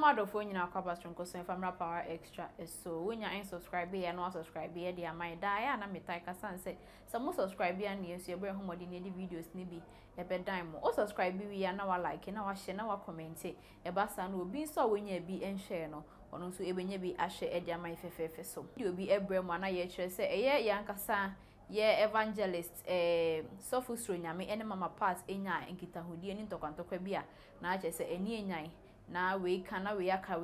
mother for you now, Cabastron, because if I'm power extra is so when you're subscribe and no subscribe, dear my die, and I'm a Taika Sunset. Some more subscribe and yes, you're very home in the videos, maybe a bed dime or subscribe. We are now like and our share now comment a bassan will be so when you be and share no. Or also even you be ashe edia my fefe so. You'll be a brem one I say a year yankasa. Yeah, evangelist, Sofo Nyame, any mama parts enya and kita hudi and into bia. Na just say any nyai. Na we kana we aka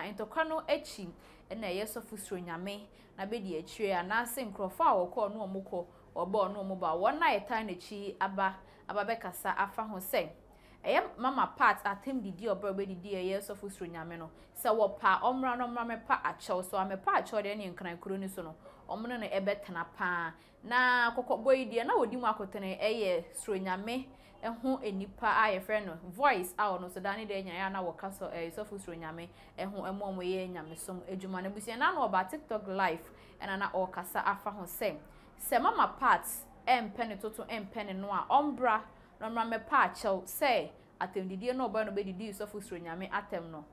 into kano echi and a yes of Nyame. Na bedi a tree na sing crofa or call no moko or born no mobile. One night tiny chi ababeka sa afa hose. Mama part at him the dear birthday dear years of Nyame no. So what pa omra no mama pa a chow so I'm a pa chord any and can I couldn't so no. Omuna na ebetana pa na kokoboi dia na wodi mu akotene Soro Nyame eho enipa aye friend no voice out no so dani de nya na woka so Sofo Soro Nyame eho emomo ye nyame som edwuma na busia na no ba TikTok live na okasa afa ho se mama parts empene toto empene no a ombra no mra me pa chew se atemdidie no oba no be didi Sofo Soro Nyame atem no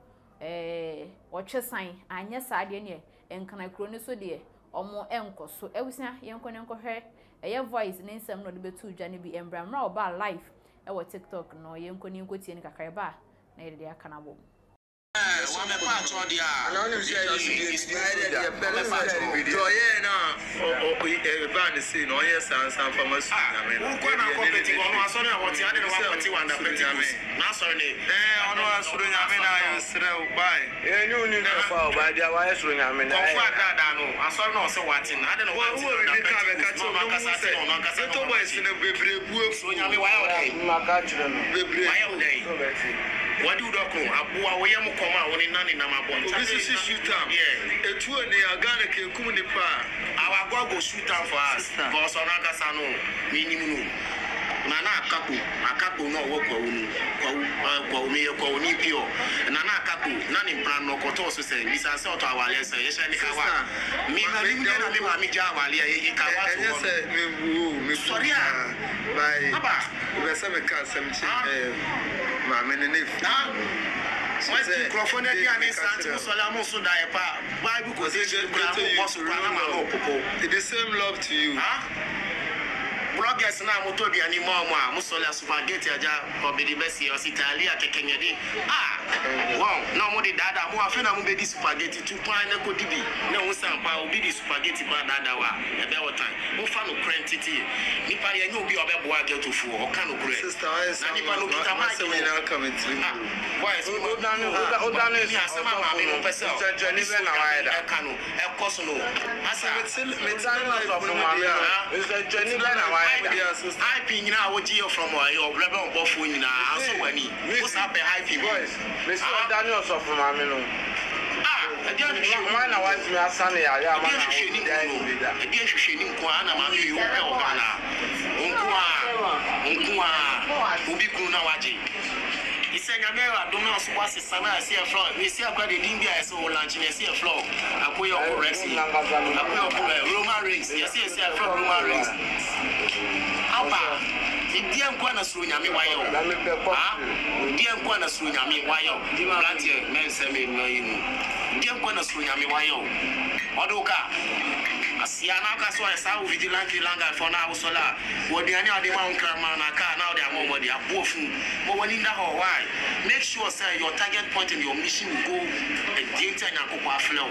otwesan anya saade ne enkana kro ne so de omo enko so ewusia yenko hwe eye voice ne nsem no de betu dwa ne bi embramra oba live e wo TikTok no yenko tie ne kakra ba na ye de aka na bom one part or the anonymous is the video. Na bad say no yes and some from us. Who can compete on sorry what you had in 141 na sorry ono Soro Nyame na Israel buy enyu ni na fa ba dia wa Soro Nyame na no asori no say what in I don't know what you to boys in bebre bu Soro Nyame wa ya maka chire no bebre wa ya what do you do? Abuwa we am koma woni nani na mabon. This is shoot am. Yeah. Etu ni agana ke kum ni pa. Our go shoot am for us. But so na kasa no minimum. Na akapo no wo kwa unu. Kwa umi kwa uni pio. Na akapo na ni plan no koto so say bisa se oto awale se ye she ni ka wa. Mi na mi na mi ma mi ja awale ye ka wa so. Yes me sorry ah. Bye. Aba. We say me ka sem chi Mama ne na microphone dia ni santi musolamu so da pa Bible ko say the same love to you bloggers na moto dia ni mama musola spaghetti aja obedi besi o Italia kekenyedi wow na mo di dada mo afi na mo be di spaghetti tu pan na ko dibi na wo sampa obi di spaghetti ba dada wa e be wotan mo fa no crentity ni pa ye nyu obi obebo age to fu o kan no kure na ni pa no kita ma se we na come to boys o dan ni asema ma me no pese o ni be na wa da e kanu e koso no asa me dan na so from ma me is the journey be na wa I ping now what you from your brother on both when also when he was up a high people. Mr. Daniel so from Amino. Man, I want me a sunny. I am a dear shading Kwana, Mammy, you are Unkua, Ubikuna Waji. He said, I don't know what's his son. I see a floor. We see a quite a dingy, I saw lunch, and I see a floor. I put your Rexy. I put Roman rings. Yes, I see a floor Roman rings. Apa, Indian Kwana Sunyami Wayo. Indian Kwana Sunyami Wayo. Plantier, men say me, Indian Kwana Sunyami Wayo. Odoka. Asiana kaso esa vigilante langa for now sola. What the anya de man kramana ka now they are more the abofu. But when in that why? Make sure say your target point in your mission will go against Yakoko flow.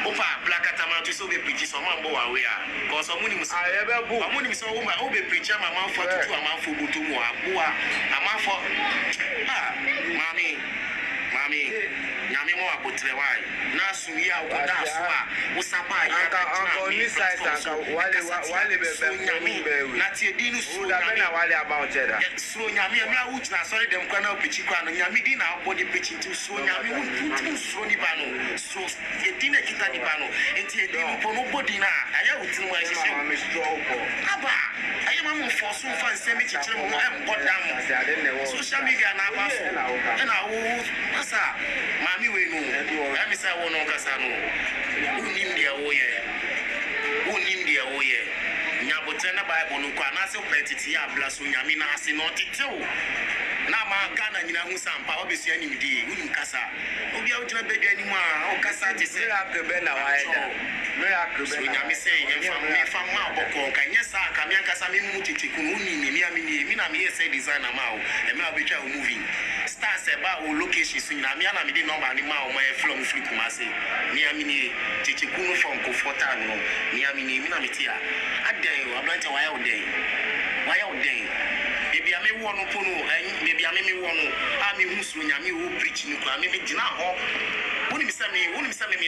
Opa black atamatu so be preach some man bo aware. Cause omuni musa. Omuni musa o be preacher mama for to am for butu mo aboa. Am for Mami Nyame mo abotre why na sumi a okoda so a usapa ya ni size wale be na tie di no so na wale about jeda so Nyame amra wuch na sorry dem kwa na pichi kwa no Nyame di na body pichi nti so Nyame won so ni ba no so e di na kita ni ba no enti e di mo no body na aya wutin wa hihye aba aya ma mo force fan se mi chichire mo em bodam social media na ba so na wo asa mami we no ami say wo no kasa no unim dia wo ye nyabotre na bible no kwa na se petiti ya bla so Nyame na ase no tetew na ma Ghana nyina hu sampa obesu animdi unim kasa obi a wotena bedu anim a o kasa te se akebe na waida miracle so Nyame say me fa ma boko kanye sa ka me kasa me mu titiku no unim me ami na me say designer ma o e me obetwa o movie star se ba o location so na me na me di number ni ma o ma e film free Kumasi me ami ni titiku no from comfortable no me ami ni me na me tia adan o ablante why o den baby ame wo no pono baby ame me wo no a me hu so Nyame wo preach ni kwa me gina ho woni mi say me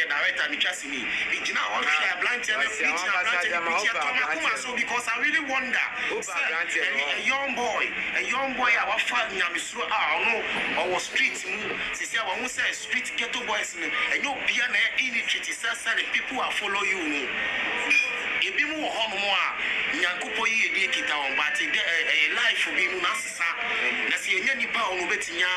director me twase ni me gina ho hwe ablante me preach so because I really wonder a young boy our father Nyame so no our street mu sisi our who say street ghetto boys ni enyo bia na illiterate say people are follow you no ebi mu wo ho mo a nyankopo yi edi kita on but life bi mu na sisa na se enya nipa on betinya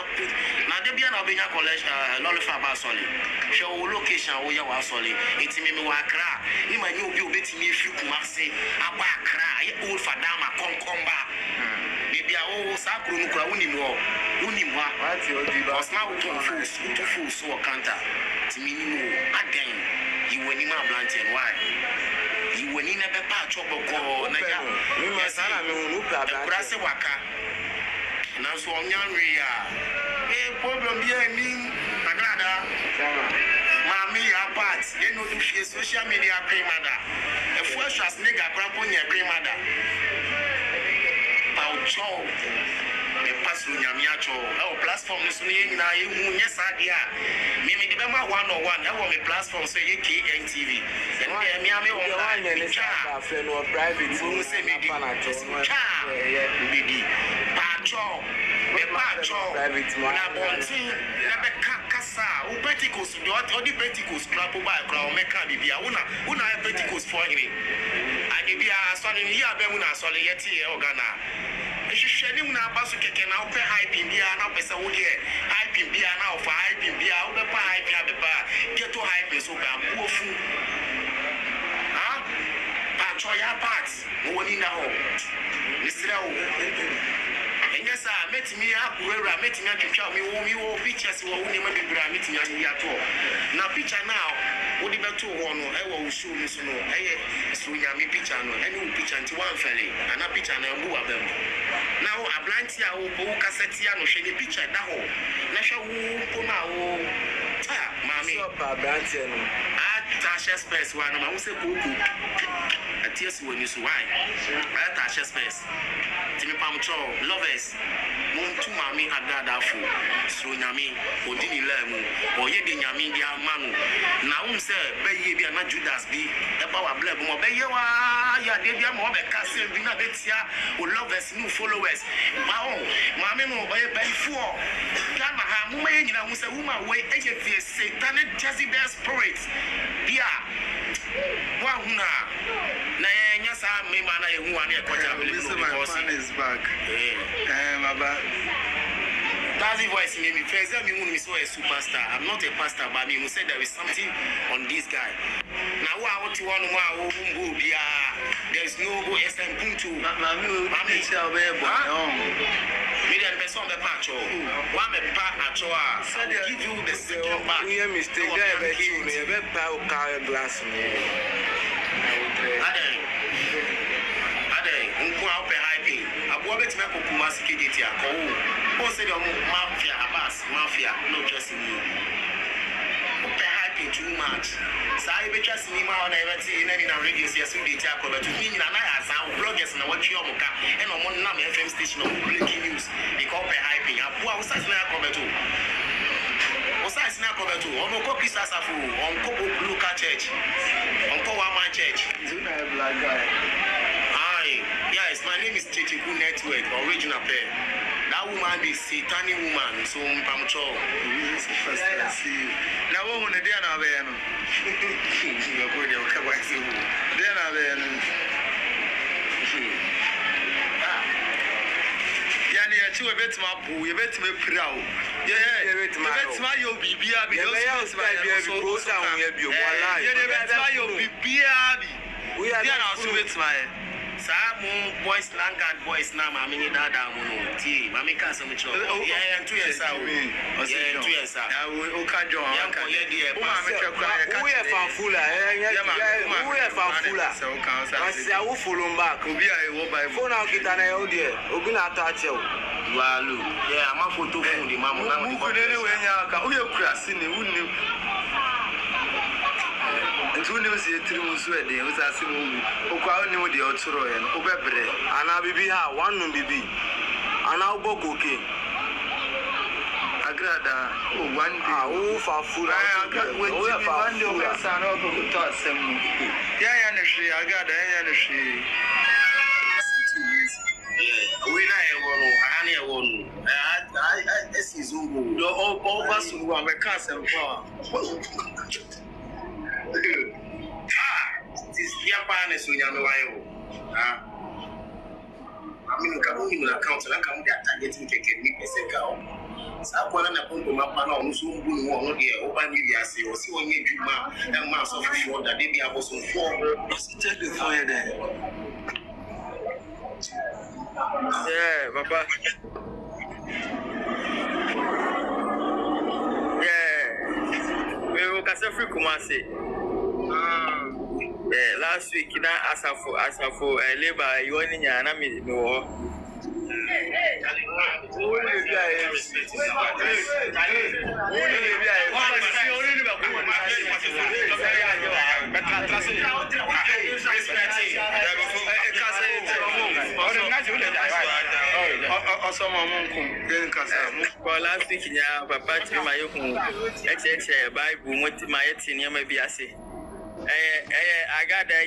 na de bia na obenya college lolifa ba soli hwe wo location wo ya wa soli etimi me wa Accra ni ma nyi obi obetimi efi Kumasi aba Accra ye old fadama konkomba bibia wo sakro nu kura woni mo ati odi ba osna wo to full so kanta timi ni mo aden yi woni ma blanche why you when in a patch of na ya me sana me unu prase waka na so onyanwe problem bi ani agrada mami ya part e no do social media cremada e fresh as nigga crampo nya cremada paucho e pasu Nyame acho e platform no so ne nyina e hu nya sadia me de be ma 101 e wo me platform so ye KNTV and me ame won la friend or private so say me di di pacho me pacho na bonti na be kasa u Pentecost do odi Pentecost club ba kra o meka bibia una Pentecost for hire ani bia so ni ya be mu na so le yeti e ogana ehwehwani mu na abaso keke na ope hype bia na pesa wo de hype bia na ofa hype bia wo be pa hype abeba geto hype so ba buofu pacho ya parts woni na ho misira wo enyesa metimi akurera metimi atwetwa mi wo pictures wo woni ma bibira metimi ya to na picture now wo di beto wo no e wo show mi so no eye so Nyame picture no ene wo picture nti wan fele ana picture na mbu abam na wo ablanti a wo bo cassette ya no hwe ni picture da ho na hwe wo ko na wo mami so ablanti no Tasha space one ma wose kuku atiesi woni so why Tasha space timi pamcho lovers muntu mami agada fo so Nyame odini lamu oye de Nyame dia manu na se beye bia na Judas bi e ba wa blab mo beye wa ya de bia mo be kase bi na betia o lovers new followers mami mo oye beye fo kana ha mo me nyina hu se woman we eye vie satanic Jezebel spirits bia wa huna na nya sa me ma na ye hu ane e kwacha bele because is back baba that's the voice me first me hu me so a superstar. I'm not a pastor but me say there is something on this guy now wa what you want ma wo mbu bia there is no go SM puntu mami say obebo million person be pacho one me pa acho a give you the second back we mistake guy be you no be pa o car glass me ade unku a pe hype abo betima ko Kumasi kejeti akowo o se de mafia abas mafia no trust me o pe hype too much sai be trust me ma na everything in any na radio yes we dey talk about me na ya sound bloggers na what you omuka e no mo na FM station of breaking news because pe hype abo a usas na comment on ko Christ asafu on ko local church on ko one man church you know black guy hi yes my name is Chechiku Network original pair that woman be satanic woman so mpamcho na wo hune dia na be no you go dey o ka wa si wo dia na be no yani ya chiwe betima bu ye betima prawo ye betima yo bibia bi yo betima yo bibia bi we are na so betima Some boys, Langard boys, now, I mean, that down, tea, Mammy Castle, yeah, and 2 years out. Yeah, 2 years out. I will can't join. We have found fuller. We have found fuller. So, I say, I will follow back. Will be a by phone. I'll get an idea. Open a touch. Walu, yeah, I'm a photo for the mamma. Who could anyway, we are crossing the wood. And who knows the true sweating was asking who quite knew the Soro and Obebre, and I'll be here, one will be, and I'll go cooking. Agrada, one day, for food. I got one day, I got some. Yeah, I got the we I won. I see Zumbu. The all bus who are my cousin. This Japan is with Yamayo. I mean, you can account and I come getting taken me as a cow. Someone on a pump of my panel, soon will be open media, see, or see when you dream and mass of short that maybe I was on 4. Take the fire there. Yeah, Papa. Yeah, we will catch a free Kumasi. Last week, Asafo, labor, you only Yana me more. Last week, Papa, my Bible, what my senior may be. I got that a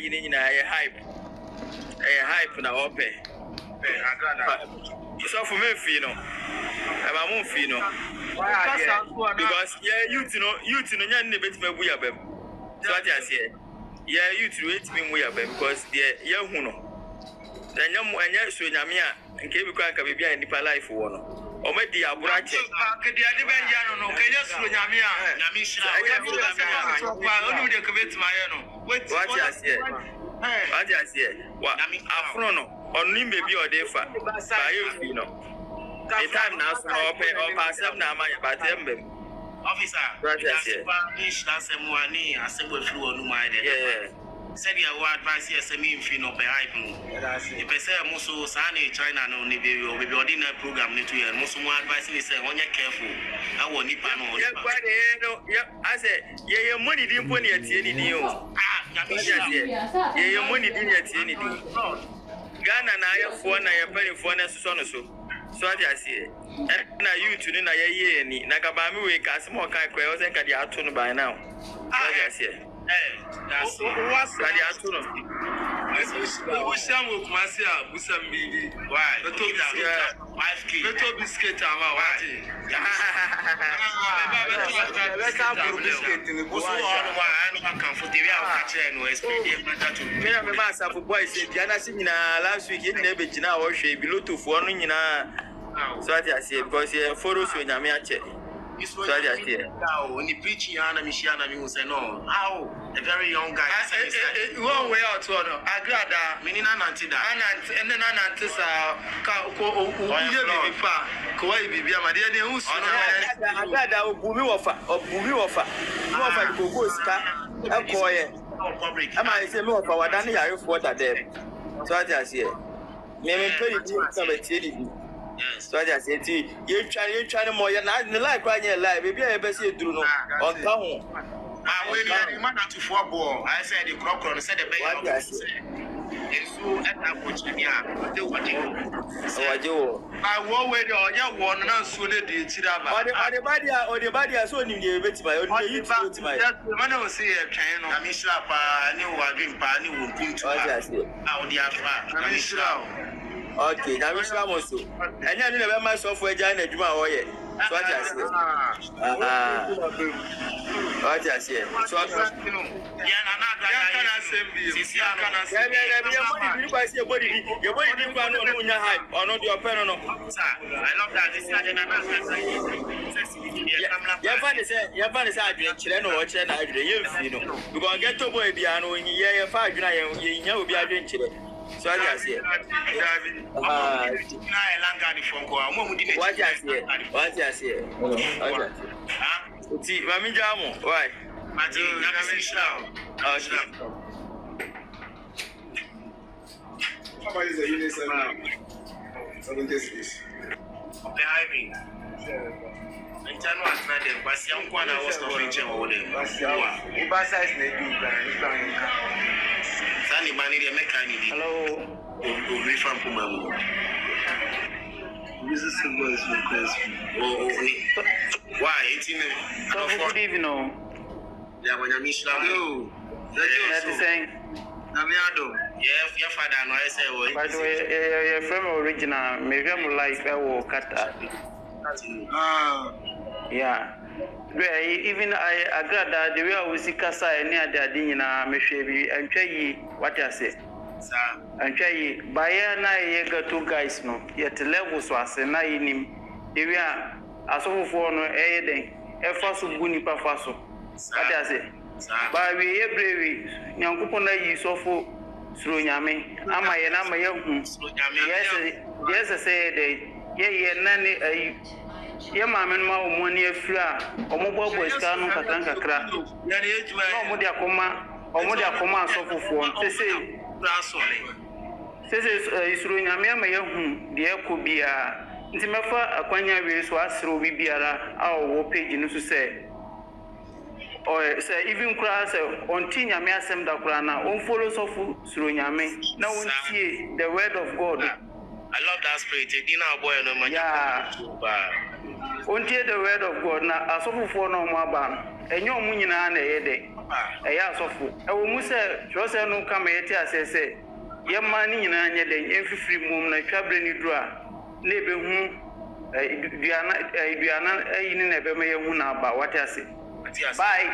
hype now open. So for me, I'm a because you know, you bit me we are bem. So I just say, yeah, you to wait me we are bem because the young huno. Then you and so Nyame and came back a baby in the life for one. Or maybe a branch. Can you slow Nyame? What just yet? What just yet? What I mean, Afrono, or Nim baby or defa. By you know. The time now, open or pass up now, my batem. Officer, that's a money, I said, with flu on my head. Said you are advice here, send me in of a hype. If I say Musso, Sani, China, no, maybe you'll be ordinary program to you, and most more advice is when you're careful. I won't nip on. Yeah, I said, yeah, your money didn't put it any deal. Yeah, your money didn't get anything. Ghana, I have 4 and I have penny for an son or so. So I just say, and now you to the year, Nakabami, we cast more kind of quails and can you by now. I just say. That's what's the afternoon. I wish I would myself with some baby. Why? The top biscuit, I'm out. Let's have a biscuit in the bush. I'm comfortable. I'm a master for boys. Diana seen last week in the now or she below to 4 in so I say because you photos when I'm here. So I just hear. When you preach, Yana Michiana, you say no. How a very young guy. One way out to order. I got that. Meaning an auntie that. And then an auntie are Kawai Bibia, my dear, who's I got that Bumi offer. No, if I go star, a coy. I might say more for what I have for that day. So I just hear. Maybe 20 so I just said, you're trying more. You're not in the life right here, live. Maybe I better say, do no. On town. I went man to 4 ball. I said, the crop on said the baby. So at that watch, yeah, do what you do. I won't wait on your one and I'm so late. Or the body I saw in the bit by my man will say a channel. I miss up a new drink, Pani will put to us. Now, the I miss okay, now we shall also. And you never my software giant Juma or yet. So I just say. I just say. So I So I just here. What just here? See, Mami Jamo, why? Somebody is a unit 7 days. Behind me. And January, but young one I was not reaching over them. Ubasa is the Sandy Manny, the mechanic. Hello. We from Puma. This is a voice request. Why? It's in a good evening. Yeah, when I'm Hello. That's saying. Namiado. Yeah, your father, no, I say, by the way, your friend original, maybe I'm like I will cut that. Yeah. Even I agree that the way I will see Casa and near the Adina, maybe, and try what I say. And try by a got 2 guys, no, yet the levels was a night in him. If we are as of for no aiding, a fossil bunipa faso. What I say. By we a brave, young Kupona is Sofo, Nyame. Am I and I'm a young yes, I say, yeah, nanny, yeah, mamma, money a fla, or mobile boys can't Katanka crack. No, Modia Coma, or Modia Coma Sofo for, they say, says Nyame, my young, the echo be a Timafa, a quanya race was through Bibiara, our page in to say. Or say even class on Tina Massam da Grana, on follows of Nyame. Now we see the word of God. I love that spirit. Dinner boy no man. Yeah. On the word of God now, as of for no more ban. And your munina and a headache. A yas of I will say, Joseph no come at us, say, your money in any day, every free moon, a traveling you draw. Neighbor whom Diana in never may about what I say. Bye.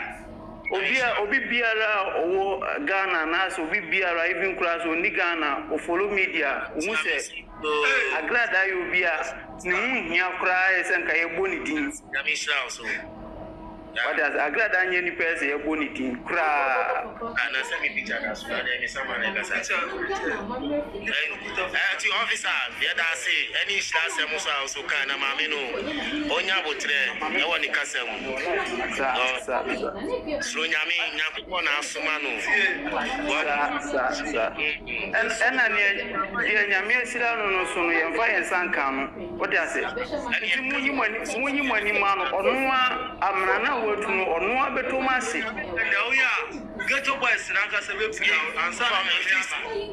Obi biara owo Ghana na so obi biara even class oni Ghana o follow media o mu se agrada you bia ne hu hia kra ese nka ye boni din Nyame shira so what does agrada anye ni pese ye boni din kra na send me picture that so that me someone like that to officer the other say any shira se musa so kan na ma me no onya botre e woni kasam so Nyame nyankopon na asoma no and Nyame shira no so no ye fa ye sanka no what does say and munyi mani ma no ono amrana wotu no ono abetomase get up by Sinaka and some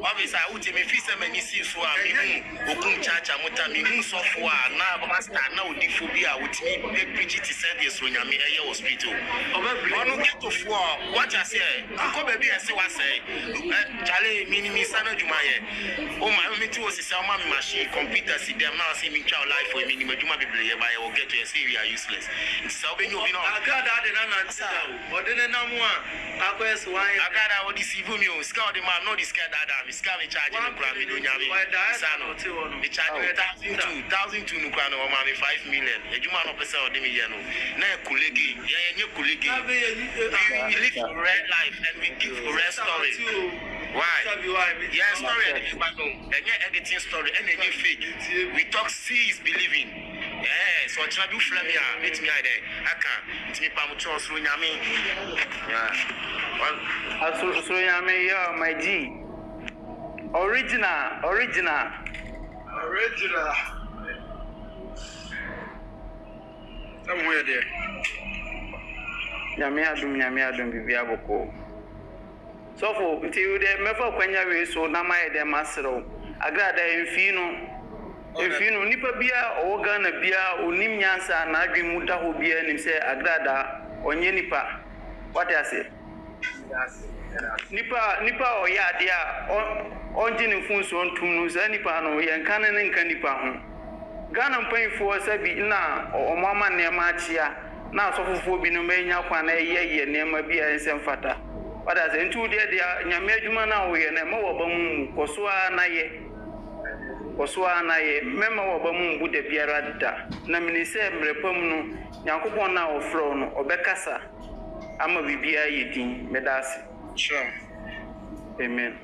obviously I would me fisa many see so me okun chacha muta me hu sofo na master na odifobia with me big preach it said yes so Nyame eye hospital ono get to for what I say ko baby I say what say chale minimi sana jumaye o my me to say ma machine computer see them now see me try life for me juma people here by will get to say we are useless so be you know agada de na na but then na mo akwes why agada o deceive me o scar the man no the scar that am scar me charge me kura me do Nyame sano me charge me 1,002 no kura no ma me 5 million ejuma no pesa o de me here no na kolegi ye kolegi we live red life and we give red story why yeah story but no any editing story and any fake we talk see is believing so try do flame ya meet me there aka it me pam to Soro Nyame yeah Soro Nyame yeah my G original somewhere there Nyame adum bibia boko Sofo until the mefa kwanya we so na mai dem asero agrada enfino nipa bia o Ghana bia onim nyansa na adwemu da ho bia nim se agrada onye nipa what I say nipa o ya dia onje ni funso ontum no se nipa no ye nkan ne nkan nipa ho Ghana mpanfo sabi na omama ne ma achia na asofofo bi no menya kwa na ye nema bia ensem fata what I say ntu dia Nyame adwuma na wo ye na ma wo ba mu kosoa na ye mema wo ba mu bu de biara da na minise mrepam no Nyankopon na wo fro no obekasa ama bibia ye din medase sure amen